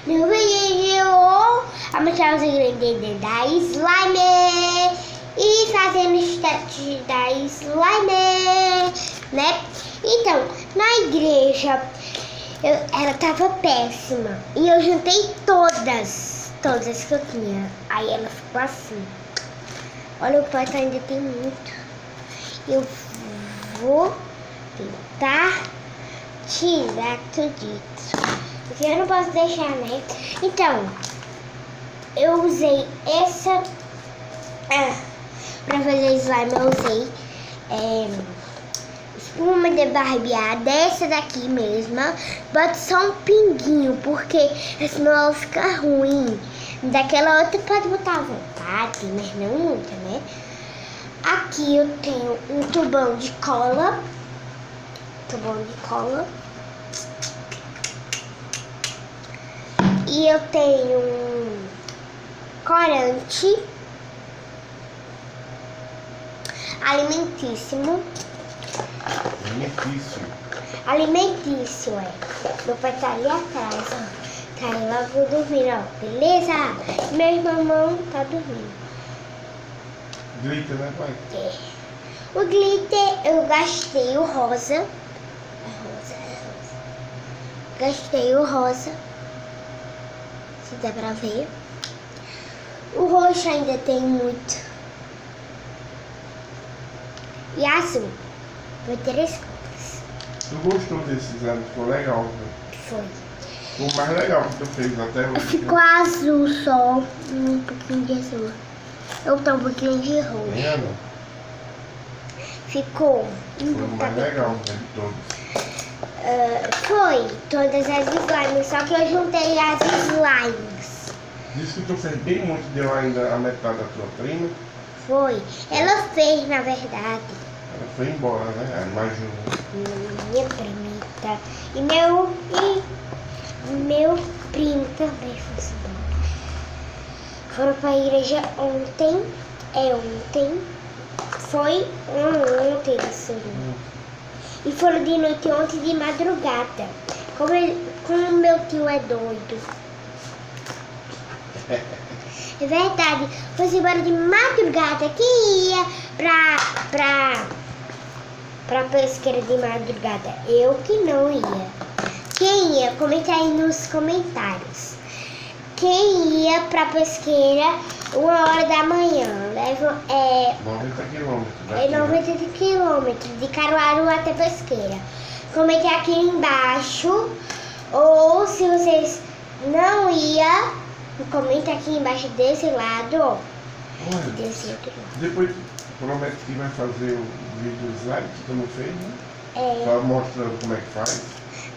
No vídeo, a mostrar os ingredientes da slime e fazendo os testes da slime, né? Então, na igreja, ela tava péssima e eu juntei todas que eu tinha. Aí ela ficou assim. Olha, o pote ainda tem muito. Eu vou tentar tirar tudo isso. Porque eu não posso deixar, né? Então, eu usei essa... pra fazer slime eu usei espuma de barbear, dessa daqui mesma. Bota só um pinguinho, porque senão ela fica ruim. Daquela outra pode botar à vontade, mas não muita, né? Aqui eu tenho um tubão de cola. E eu tenho um corante alimentício, Meu pai tá ali atrás, ó. Tá aí logo dormindo, ó. Beleza? Meu irmão tá dormindo. Glitter, né, pai? É. O glitter eu gastei o rosa. Gastei o rosa. Se dá pra ver. O roxo ainda tem muito. E azul. Foi 3 cores. Tu gostou desse design? Ficou legal, né? Foi. Ficou mais legal que tu fez até hoje. Ficou azul só. Um pouquinho de azul. Eu tô um pouquinho de roxo. Vendo? Ficou. Foi o mais legal, né, de todos. Foi todas as slimes, só que eu juntei as slimes. Disse que tu fez bem muito, deu ainda a metade da tua prima. Foi. Ela fez, na verdade. Ela foi embora, né? Imagina. Minha primita. E meu primo também foi embora. Foram pra igreja ontem. Foi ontem, assim. E foram de noite ontem de madrugada. Como meu tio é doido. É verdade. Foi embora de madrugada. Quem ia pra pesqueira de madrugada? Eu que não ia. Quem ia? Comenta aí nos comentários. Quem ia pra pesqueira 1h da manhã? Leva 90 quilômetros. É 90 quilômetros de Caruaru até Pesqueira. Comente aqui embaixo. Ou se vocês não iam, comenta aqui embaixo desse lado, ó. Olha, Desse outro lado. depois promete que vai fazer o vídeo slime que tu não fez, né? É. Só mostrando como é que faz.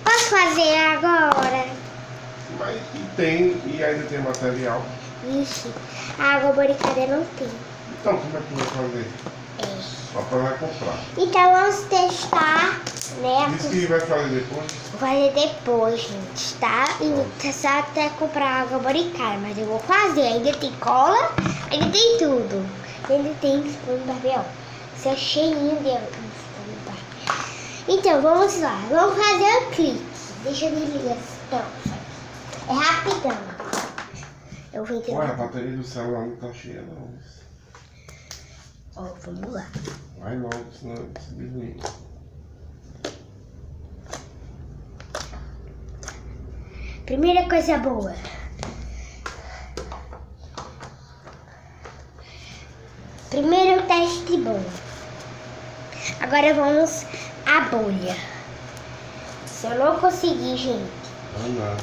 Posso fazer agora? Mas e ainda tem material. Ixi, a água boricada não tem. Então como é que tu vai fazer? Só pra lá comprar. Então vamos testar, né? Isso que vai fazer depois? Vou fazer depois, gente, tá? E só até comprar água boricada, mas eu vou fazer. Ainda tem cola, ainda tem tudo. Ainda tem espuma de barbear. Isso é cheinho de espuma de barbear. Então, vamos lá. Vamos fazer o clique. Deixa eu desligar esse troço aqui. É rapidão. Eu vou entender. Olha, a bateria do celular não tá cheia não. Ó, vamos lá. Vai logo, senão se desliga. Primeira coisa boa. Primeiro teste bom. Agora vamos à bolha. Se eu não conseguir, gente. Não.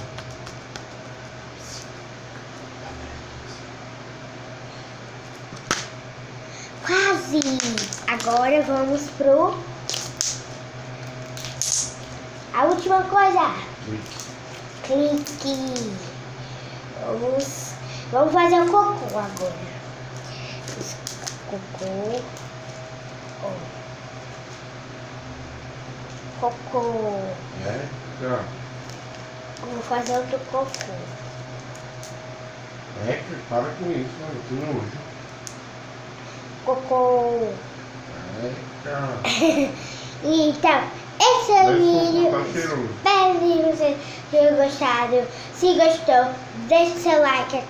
Quase! Agora vamos pro... A última coisa. Clique. Vamos fazer o cocô agora. Cocô. Ó. Cocô. É? Já. Vou fazer outro cocô. É, para com isso, mano. Que nojo. Cocô. É, cara. Então, esse é o Mas vídeo. tá cheiroso. Espero que vocês tenham gostado. Se gostou, deixe seu like.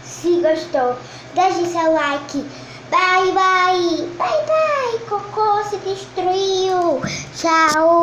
Se gostou, deixe seu like. Bye, bye. Bye, bye. Cocô se destruiu. Tchau.